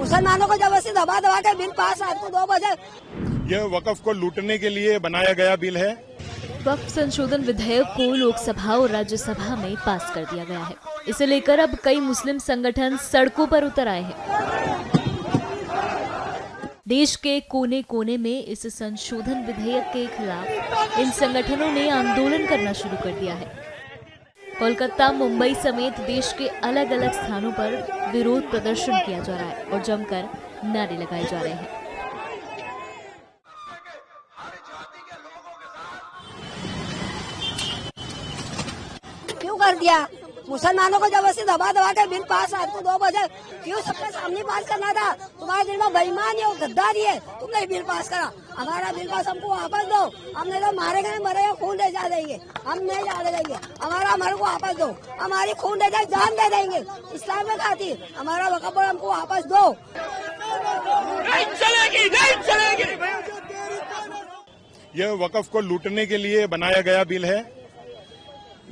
मुसलमानों को जबरदस्ती दबा दबा के बिल पास रात को 2 बजे। यह वक्फ को लूटने के लिए बनाया गया बिल है। वक्फ संशोधन विधेयक को लोकसभा और राज्यसभा में पास कर दिया गया है। इसे लेकर अब कई मुस्लिम संगठन सड़कों पर उतर आए हैं। देश के कोने कोने में इस संशोधन विधेयक के खिलाफ इन संगठनों ने आंदोलन करना शुरू कर दिया है। कोलकाता, मुंबई समेत देश के अलग अलग स्थानों पर विरोध प्रदर्शन किया जा रहा है और जमकर नारे लगाए जा रहे हैं। क्यों कर दिया? मुसलमानों को जबरदस्ती दबा दबा के बिल पास रात को 2 बजे क्यों सबके सामने पास करना था? तुम्हारे दिल में बेईमानी है, गद्दारी है, तुमने बिल पास करा। हमारा बिल पास हमको वापस दो। हमने तो मारे गए मरे खून दे जा देंगे, हम नहीं जा देंगे। हमारे को वापस दो। हमारी खून दे जाए, जान दे देंगे इस्लाम के खातिर। हमारा वक़्फ़ बोर्ड हमको वापस दो। नहीं चलेगी, नहीं चलेगी। यह वक्फ को लूटने के लिए बनाया गया बिल है।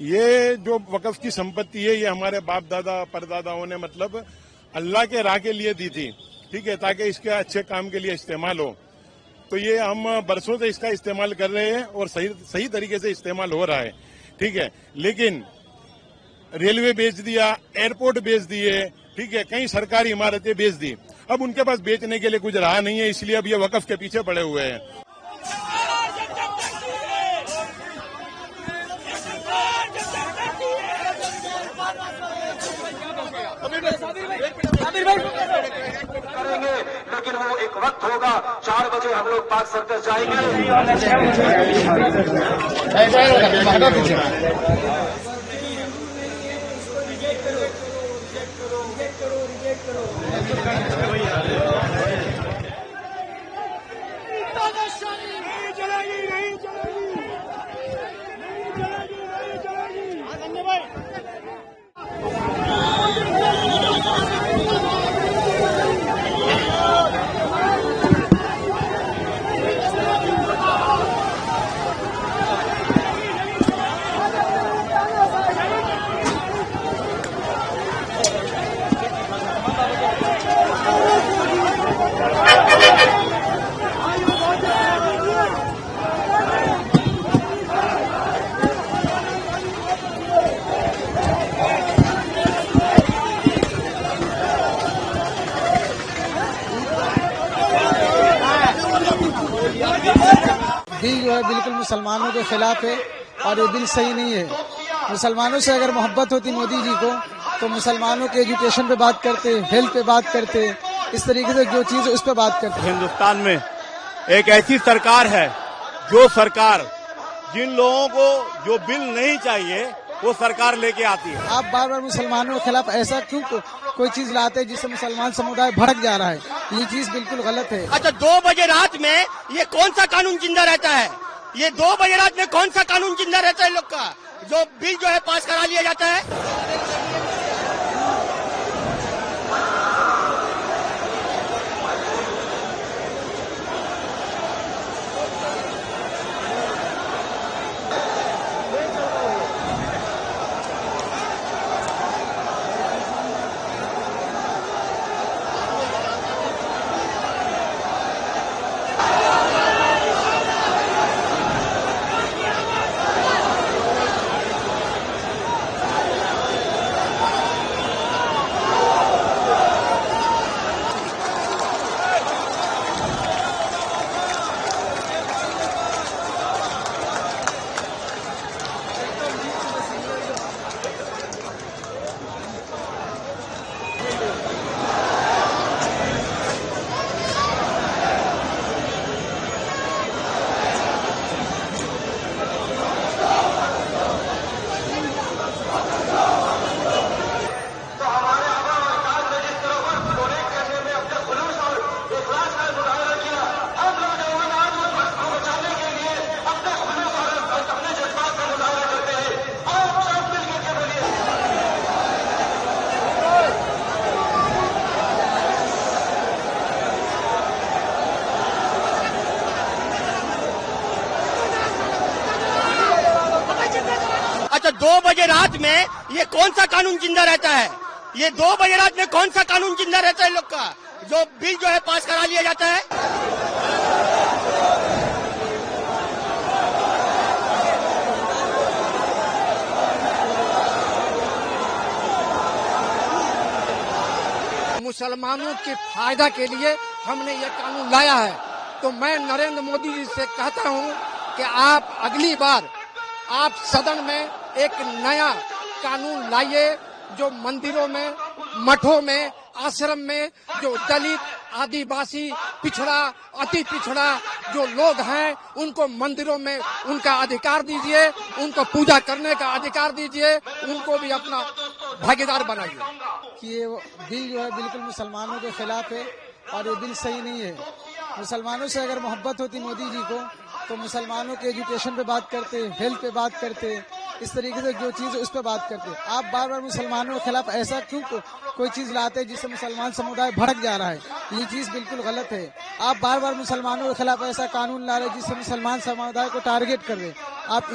ये जो वक्फ की संपत्ति है, ये हमारे बाप दादा परदादाओं ने मतलब अल्लाह के राह के लिए दी थी, ठीक है, ताकि इसके अच्छे काम के लिए इस्तेमाल हो। तो ये हम बरसों से इसका इस्तेमाल कर रहे हैं और सही तरीके से इस्तेमाल हो रहा है, ठीक है। लेकिन रेलवे बेच दिया, एयरपोर्ट बेच दिए, ठीक है, कई सरकारी इमारतें बेच दी। अब उनके पास बेचने के लिए कुछ रहा नहीं है, इसलिए अब ये वक्फ के पीछे पड़े हुए हैं। करेंगे, लेकिन वो एक वक्त होगा 4 बजे हम लोग पाक सर्कस जाएंगे। बिल जो है बिल्कुल मुसलमानों के खिलाफ है और ये बिल सही नहीं है। मुसलमानों से अगर मोहब्बत होती मोदी जी को तो मुसलमानों के एजुकेशन पे बात करते, हेल्थ पे बात करते, इस तरीके से जो चीज है उस पे बात करते। हिंदुस्तान में एक ऐसी सरकार है जो सरकार जिन लोगों को जो बिल नहीं चाहिए वो सरकार लेके आती है। आप बार बार मुसलमानों के खिलाफ ऐसा क्यों कोई चीज लाते हैं जिससे मुसलमान समुदाय भड़क जा रहा है? ये चीज बिल्कुल गलत है। अच्छा, 2 बजे रात में ये कौन सा कानून जिंदा रहता है? ये 2 बजे रात में कौन सा कानून जिंदा रहता है लोग का, जो बिल जो है पास करा लिया जाता है? अच्छा, 2 बजे रात में ये कौन सा कानून जिंदा रहता है? ये 2 बजे रात में कौन सा कानून जिंदा रहता है लोग का, जो बिल जो है पास करा लिया जाता है। मुसलमानों के फायदा के लिए हमने ये कानून लाया है। तो मैं नरेंद्र मोदी जी से कहता हूँ कि आप अगली बार आप सदन में एक नया कानून लाइए, जो मंदिरों में, मठों में, आश्रम में जो दलित, आदिवासी, पिछड़ा, अति पिछड़ा जो लोग हैं उनको मंदिरों में उनका अधिकार दीजिए, उनको पूजा करने का अधिकार दीजिए, उनको भी अपना भागीदार बनाइए। कि ये बिल जो है बिल्कुल मुसलमानों के खिलाफ है और ये बिल सही नहीं है। मुसलमानों से अगर मोहब्बत होती मोदी जी को तो मुसलमानों के एजुकेशन पे बात करते, हेल्थ पे बात करते, इस तरीके से जो चीज उस पर बात करते। आप बार बार मुसलमानों के खिलाफ ऐसा क्यों कोई चीज लाते हैं जिससे मुसलमान समुदाय भड़क जा रहा है? ये चीज बिल्कुल गलत है। आप बार बार मुसलमानों के खिलाफ ऐसा कानून ला रहे हैं जिससे मुसलमान समुदाय को टारगेट कर रहे। आप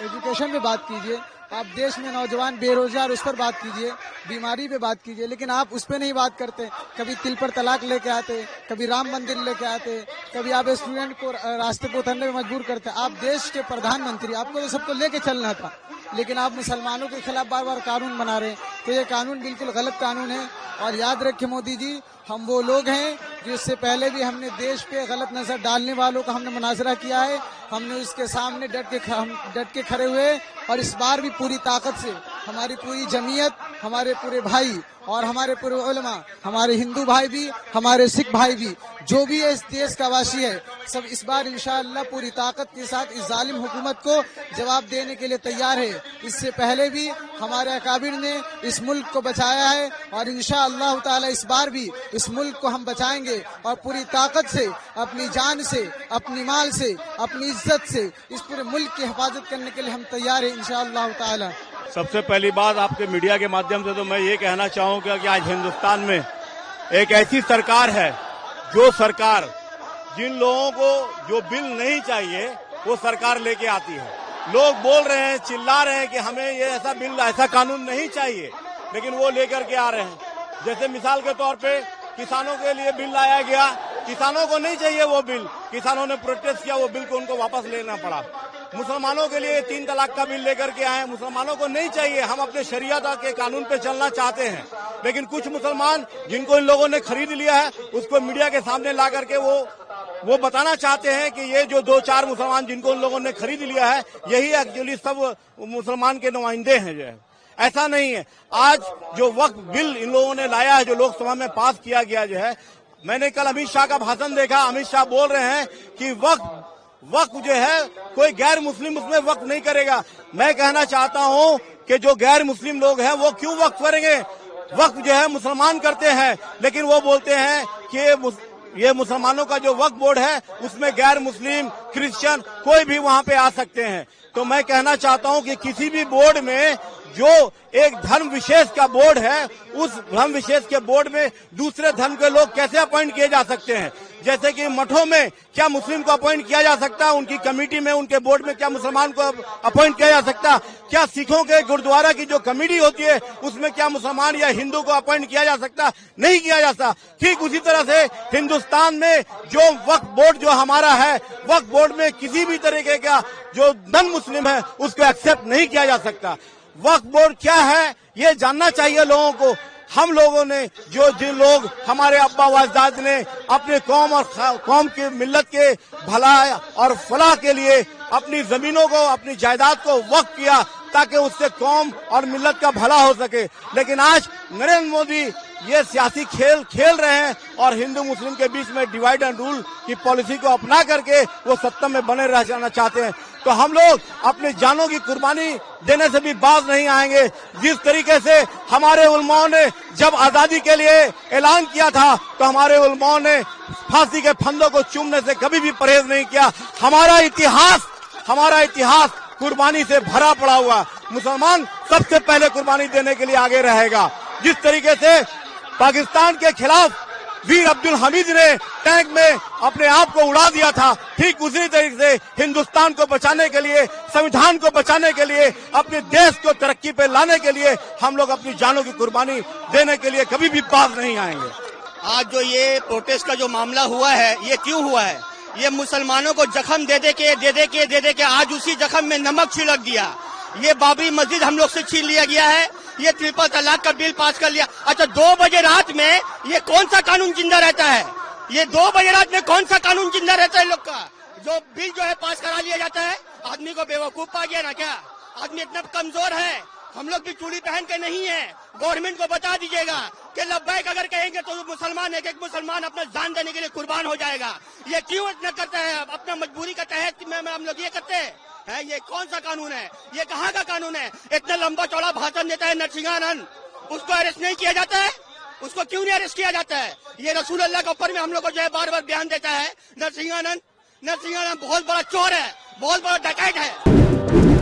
एजुकेशन पे बात कीजिए, आप देश में नौजवान बेरोजगार उस पर बात कीजिए, बीमारी पे बात कीजिए, लेकिन आप उस पर नहीं बात करते। कभी तिल पर तलाक लेके आते, कभी राम मंदिर लेके आते, कभी आप स्टूडेंट को रास्ते पर उतरने में मजबूर करते। आप देश के प्रधानमंत्री, आपको तो सबको लेके चलना था, लेकिन आप मुसलमानों के खिलाफ बार बार कानून बना रहे। तो ये कानून बिल्कुल गलत कानून है। और याद रखें मोदी जी, हम वो लोग हैं जिससे पहले भी हमने देश पे गलत नजर डालने वालों का हमने मुनाजरा किया है। हमने उसके सामने डट के खड़े हुए और इस बार भी पूरी ताकत से हमारी पूरी जमीयत, हमारे पूरे भाई और हमारे पूरे उलमा, हमारे हिंदू भाई भी, हमारे सिख भाई भी, जो भी इस देश का वासी है, सब इस बार इंशाअल्लाह पूरी ताकत के साथ इस जालिम हुकूमत को जवाब देने के लिए तैयार है। इससे पहले भी हमारे अकाबिर ने इस मुल्क को बचाया है और इंशाअल्लाह ताला इस बार भी इस मुल्क को हम बचाएंगे और पूरी ताकत से, अपनी जान से, अपनी माल से, अपनी इज्जत से इस पूरे मुल्क की हिफाजत करने के लिए हम तैयार हैं इंशाअल्लाह ताला। सबसे पहली बात आपके मीडिया के माध्यम से तो मैं ये कहना चाहूँगा कि आज हिंदुस्तान में एक ऐसी सरकार है, जो सरकार जिन लोगों को जो बिल नहीं चाहिए वो सरकार लेके आती है। लोग बोल रहे हैं, चिल्ला रहे हैं कि हमें ये ऐसा बिल, ऐसा कानून नहीं चाहिए, लेकिन वो लेकर के आ रहे हैं। जैसे मिसाल के तौर पे किसानों के लिए बिल लाया गया, किसानों को नहीं चाहिए वो बिल, किसानों ने प्रोटेस्ट किया, वो बिल को उनको वापस लेना पड़ा। मुसलमानों के लिए 3 तलाक का बिल लेकर के आए, मुसलमानों को नहीं चाहिए, हम अपने शरीयत के कानून पे चलना चाहते हैं। लेकिन कुछ मुसलमान जिनको इन लोगों ने खरीद लिया है, उसको मीडिया के सामने ला करके वो बताना चाहते हैं कि ये जो 2-4 मुसलमान जिनको उन लोगों ने खरीद लिया है, यही एक्चुअली सब मुसलमान के नुमाइंदे हैं। जो है ऐसा नहीं है। आज जो वक्फ बिल इन लोगों ने लाया है, जो लोकसभा में पास किया गया, जो है, मैंने कल अमित शाह का भाषण देखा। अमित शाह बोल रहे हैं कि वक्फ जो है कोई गैर मुस्लिम उसमें वक्फ नहीं करेगा। मैं कहना चाहता हूं कि जो गैर मुस्लिम लोग हैं वो क्यों वक्फ करेंगे? वक्फ जो है मुसलमान करते हैं, लेकिन वो बोलते हैं कि ये मुसलमानों का जो वक्फ बोर्ड है उसमें गैर मुस्लिम, क्रिश्चियन कोई भी वहां पे आ सकते हैं। तो मैं कहना चाहता हूं कि किसी भी बोर्ड में जो एक धर्म विशेष का बोर्ड है, उस धर्म विशेष के बोर्ड में दूसरे धर्म के लोग कैसे अपॉइंट किए जा सकते हैं? जैसे कि मठों में क्या मुस्लिम को अपॉइंट किया जा सकता है? उनकी कमेटी में, उनके बोर्ड में क्या मुसलमान को अपॉइंट किया जा सकता? क्या सिखों के गुरुद्वारा की जो कमेटी होती है उसमें क्या मुसलमान या हिंदू को अपॉइंट किया जा सकता? नहीं किया जा सकता। ठीक उसी तरह से हिंदुस्तान में जो वक्फ बोर्ड जो हमारा है, वक्फ बोर्ड में किसी भी तरीके का जो नॉन मुस्लिम है उसको एक्सेप्ट नहीं किया जा सकता। वक्फ बोर्ड क्या है ये जानना चाहिए लोगों को। हम लोगों ने जिन लोग, हमारे अब्बा अजदाद ने अपने कौम और कौम के मिल्लत के भलाई और फलाह के लिए अपनी जमीनों को, अपनी जायदाद को वक्फ किया ताकि उससे कौम और मिल्लत का भला हो सके। लेकिन आज नरेंद्र मोदी ये सियासी खेल रहे हैं और हिंदू मुस्लिम के बीच में डिवाइड एंड रूल की पॉलिसी को अपना करके वो सत्ता में बने रह जाना चाहते हैं। तो हम लोग अपनी जानों की कुर्बानी देने से भी बाज नहीं आएंगे। जिस तरीके से हमारे उलमाओं ने जब आजादी के लिए ऐलान किया था, तो हमारे उलमाओं ने फांसी के फंदों को चूमने से कभी भी परहेज नहीं किया। हमारा इतिहास कुर्बानी से भरा पड़ा हुआ। मुसलमान सबसे पहले कुर्बानी देने के लिए आगे रहेगा। जिस तरीके से पाकिस्तान के खिलाफ वीर अब्दुल हमीद ने टैंक में अपने आप को उड़ा दिया था, ठीक उसी तरीके से हिंदुस्तान को बचाने के लिए, संविधान को बचाने के लिए, अपने देश को तरक्की पे लाने के लिए हम लोग अपनी जानों की कुर्बानी देने के लिए कभी भी बाज नहीं आएंगे। आज जो ये प्रोटेस्ट का जो मामला हुआ है, ये क्यों हुआ है? ये मुसलमानों को जख्म दे दे के आज उसी जख्म में नमक छिड़क दिया। ये बाबरी मस्जिद हम लोग से छीन लिया गया है। ये ट्रिपल तलाक का बिल पास कर लिया। अच्छा, 2 बजे रात में ये कौन सा कानून जिंदा रहता है? ये 2 बजे रात में कौन सा कानून जिंदा रहता है लोग का? जो बिल जो है पास करा लिया जाता है। आदमी को बेवकूफ पा गया ना क्या? आदमी इतना कमजोर है। हम लोग भी चूड़ी पहन के नहीं है। गवर्नमेंट को बता दीजिएगा कि लब्बैक अगर कहेंगे तो मुसलमान एक मुसलमान अपना जान देने के लिए कुर्बान हो जाएगा। ये क्यों इतना करता है? अपना मजबूरी का तहत में हम लोग ये करते हैं। ये कौन सा कानून है? ये कहाँ का कानून है? इतना लंबा चौड़ा भाषण देता है नरसिंहानंद, उसको अरेस्ट नहीं किया जाता है? उसको क्यों नहीं अरेस्ट किया जाता है? ये रसूल अल्लाह के ऊपर में हम लोग को जो है बार बार बयान देता है नरसिंहानंद। नरसिंहानंद बहुत बड़ा चोर है, बहुत बड़ा डकैत है।